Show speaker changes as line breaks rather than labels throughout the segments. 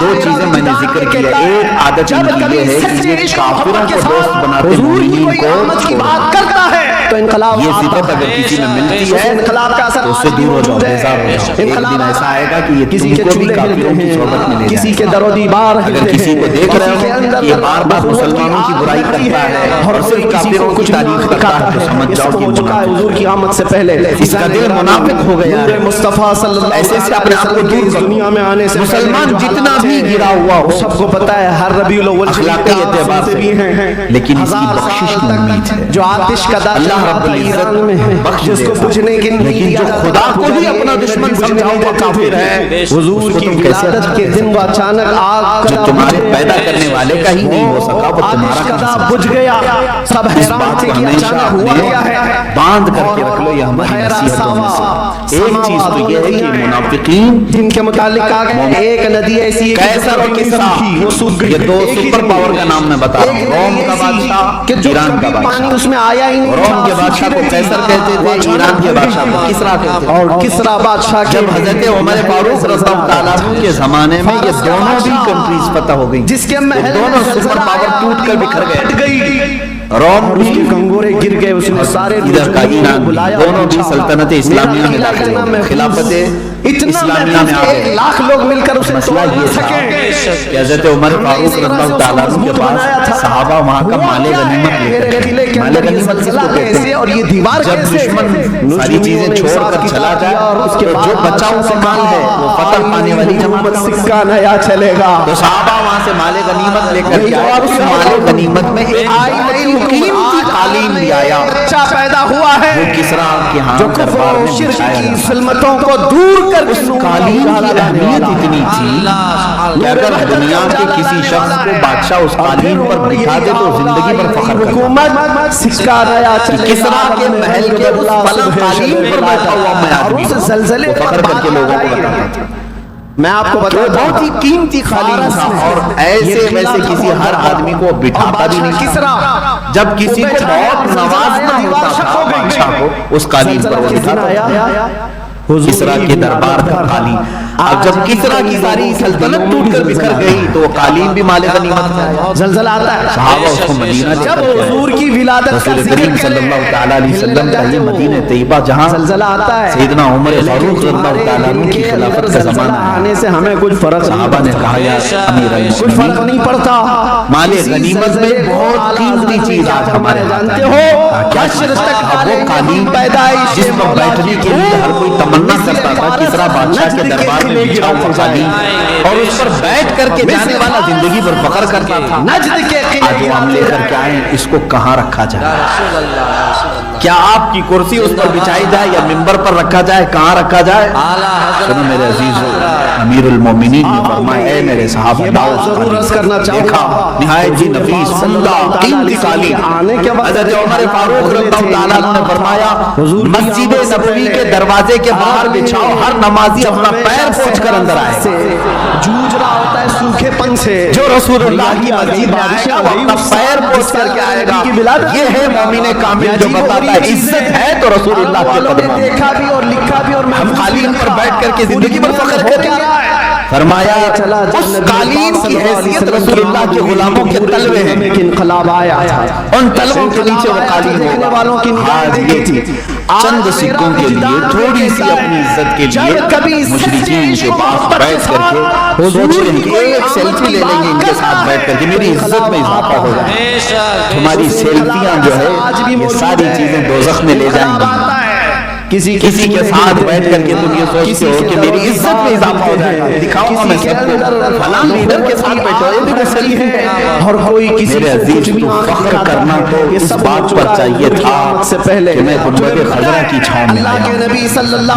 دو چیزیں میں نے ذکر کیا. ایک عادت ان کی یہ ہے کہ یہ کافروں کو دوست بناتے مومنین کو
کرتا ہے تو انقلاب
یہ صفت اگر کسی میں ملتی ہے
انقلاب کا اثر
تو اس سے دور ہو جاؤ, بیزار ہو جاؤ. ایک دن ایسا آئے گا کہ یہ
کسی
تم
کے
کو بھی
چولہے
کافروں کی صحبت میں لے
کسی
جائے
کے
گا.
در و دیوار
اگر کسی کو دیکھ رہے ہو کہ یہ بار بار مسلمانوں کی برائی کرتا ہے اور صرف کافروں کی تعریف کرتا ہے تو سمجھ جاؤ کہ منافق
حضور کی آمد سے پہلے
اس کا دل منافق ہو گیا ہے.
مصطفیٰ صلی اللہ
ایسے سے اپنے آپ کو دور کرو.
دنیا میں آنے سے
مسلمان جتنا بھی گرا ہوا ہو
سب کو پتا ہے ہر ربیع الاول
اخلاقی اعتبار سے بھی ہیں, لیکن اس کی بخشش کی امید ہے.
جو آتش کا داخل
اللہ رب العزت بخش
جس کو بجھنے کی نہیں,
لیکن جو خدا کو ہی اپنا دشمن سمجھا ہوا کافر ہے,
حضور کی ولادت کے دن وہ اچانک آگ
جو تمہارے پیدا کرنے والے کا ہی نہیں ہو سکا وہ تمہارا کہاں سے
بجھ گیا. سب حیران تھے کہ اچانک ہوا کیا ہے.
باندھ کر کے رکھ لو یہ ہماری نصیحتوں میں سے. ایک چیز تو یہ ہے کہ منافقین
جن کے متعلق کہا گیا ایک ندی ایسی ہے
قیصر اور کسریٰ, یہ دو سپر پاور کا نام میں بتا رہا ہوں. روم کا بادشاہ, ایران کا بادشاہ.
اس میں آیا ہی نہیں.
روم کے بادشاہ کو قیصر کہتے تھے, ایران کے بادشاہ کو کسریٰ کہتے تھے.
اور کسریٰ بادشاہ
جب حضرت عمر فاروق رضی اللہ تعالیٰ عنہ کے زمانے میں یہ دونوں بھی کنٹریز فتح ہو گئی,
جس کے محل
دونوں سپر پاور ٹوٹ کر بکھر گئے. روم
اس کے کنگورے گر گئے, اس نے سارے
ادھر کا ایران, دونوں بھی سلطنت اسلامیہ میں داخل ہوئے, خلافت اسلامیہ میں آ گئے.
1 لاکھ لوگ مل کر اسے
مسئلہ یہ تھا کہ حضرت عمر فاروق رضی اللہ تعالیٰ عنہ کے پاس صحابہ وہاں کا مال غنیمت لے کر گئے. مال غنیمت کس کو کہتے ہیں؟
اور یہ دیوار
جب دشمن ساری چیزیں چھوڑ کر چلا جائے تو جو بچا ہوا مال ہے وہ فتح پانے والی جماعت
سکہ نیا چلے گا.
تو صحابہ وہاں سے مال غنیمت لے کر کے آئے. اس مال غنیمت میں ایک قیمتی قالین بھی آیا,
بچہ پیدا ہوا ہے
وہ کسریٰ کے ہاں دربار میں بچھایا گیا.
ظلمتوں کو دور کر
اس قالین کی اہمیت اتنی تھی کہ اگر دنیا کے کسی شخص کو بادشاہ اس قالین پر بٹھا دے تو زندگی پر فخر کرتا.
سکہ نیا چلے گا.
کسریٰ کے محل کے اس پلنگ قالین پر بیٹھا ہوا میں آدمی
زلزلے
فخر کر کے لوگوں کو بتاتا تھا.
میں آپ کو بتا
بہت ہی قیمتی قالین تھا اور ایسے ویسے کسی ہر آدمی کو بٹھاتا بھی نہیں. جب کسی کو بہت نوازنا ہوتا تھا بادشاہ کو اس قالین پر وہ بٹھاتا تھا. کسریٰ کے دربار کا قالین. اب جب کسریٰ کی ساری سلطنت ٹوٹ کر بکھر گئی تو وہ قالین بھی مال غنیمت ہے.
زلزلہ آتا ہے.
صحابہ اس کو مدینہ لے کر گئے.
حضور کی ولادت
رسول کریم صلی اللہ تعالیٰ علیہ وسلم کا یہ مدینہ طیبہ جہاں
زلزلہ آتا ہے.
سیدنا عمر فاروق رضی اللہ تعالیٰ عنہ کی خلافت کا زمانہ
آنے سے ہمیں کچھ فرق
صحابہ نے کہا یا امیر
کچھ فرق نہیں پڑتا.
مال غنیمت میں بہت قیمتی چیز آج ہمارے
جانتے ہو حشر تک
وہ قالین
پیدائش
جس پر بیٹھنے کے لیے ہر کوئی تمنا کرتا تھا کسریٰ بادشاہ کے دربار میں بچھا ہوا قالین اور اس پر بیٹھ کر کے جانے والا زندگی پر فخر کرتا تھا. آج وہ ہم لے کر کے آئیں, اس کو کہاں رکھا جائے؟ کیا آپ کی کرسی اس پر بچھائی جائے یا منبر پر رکھا جائے؟ کہاں رکھا جائے؟ سنو میرے عزیزو, امیر المومنین نے فرمایا اے میرے صحابہ دیکھا نہایت ہی نفیس عمدہ قیمتی قالین. حضرت عمر فاروق رضی اللہ تعالیٰ عنہ نے فرمایا مسجد نبوی کے دروازے کے باہر بچھاؤ, ہر نمازی اپنا پیر پوچھ کر اندر آئے.
جوجھ رہا ہوتا ہے سوکھے پن سے.
جو رسول اللہ کی مسجد میں آئے گا وہ اپنا پیر پوچھ کر کے آئے گا. یہ ہے مومن کامل جو بتاتا ہے عزت ہے تو رسول اللہ کے قدموں میں.
دیکھا بھی اور لکھا بھی اور
ہم قالین پر بیٹھ کر کے زندگی پر فخر کریں. فرمایا اس قالین کی حیثیت رسول اللہ کے غلاموں کے تلوے ہیں.
انقلاب آیا,
ان تلووں کے نیچے وہ قالین ہوگا.
والوں کی
آج یہ چند سکوں کے لیے تھوڑی سی اپنی عزت کے لیے مشرکین کے پاس بیٹھ کر کے سوچ رہے ہیں کہ ایک سیلفی لے لیں گے ان کے ساتھ بیٹھ کر کے میری عزت میں اضافہ ہو جائے. تمہاری سیلفیاں جو ہے یہ ساری چیزیں دوزخ میں لے جائیں گی. کسی کے ساتھ بیٹھ کر کے تم یہ سوچتے ہو کہ میری عزت میں اضافہ ہو جائے گا. دکھاؤں گا میں سب کو فلاں لیڈر کے ساتھ بیٹھو یہ بھی سیلفی ہے.
اور کوئی کسی
میرے عزیز تو فخر کرنا تو اس بات پر چاہیے تھا کہ میں گنبد خضرا کی چھاؤں میں آیا.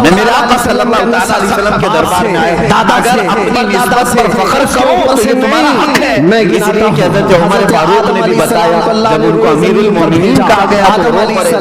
میں میرے آقا صلی اللہ علیہ وسلم کے دربار میں آیا. اگر اپنی نسبت پر فخر کرو تو یہ تمہارا حق ہے. اس لیے کہ حضرت عمر فاروق نے بھی بتایا جب ان کو امیر المومنین کہا گیا تو وہ پڑے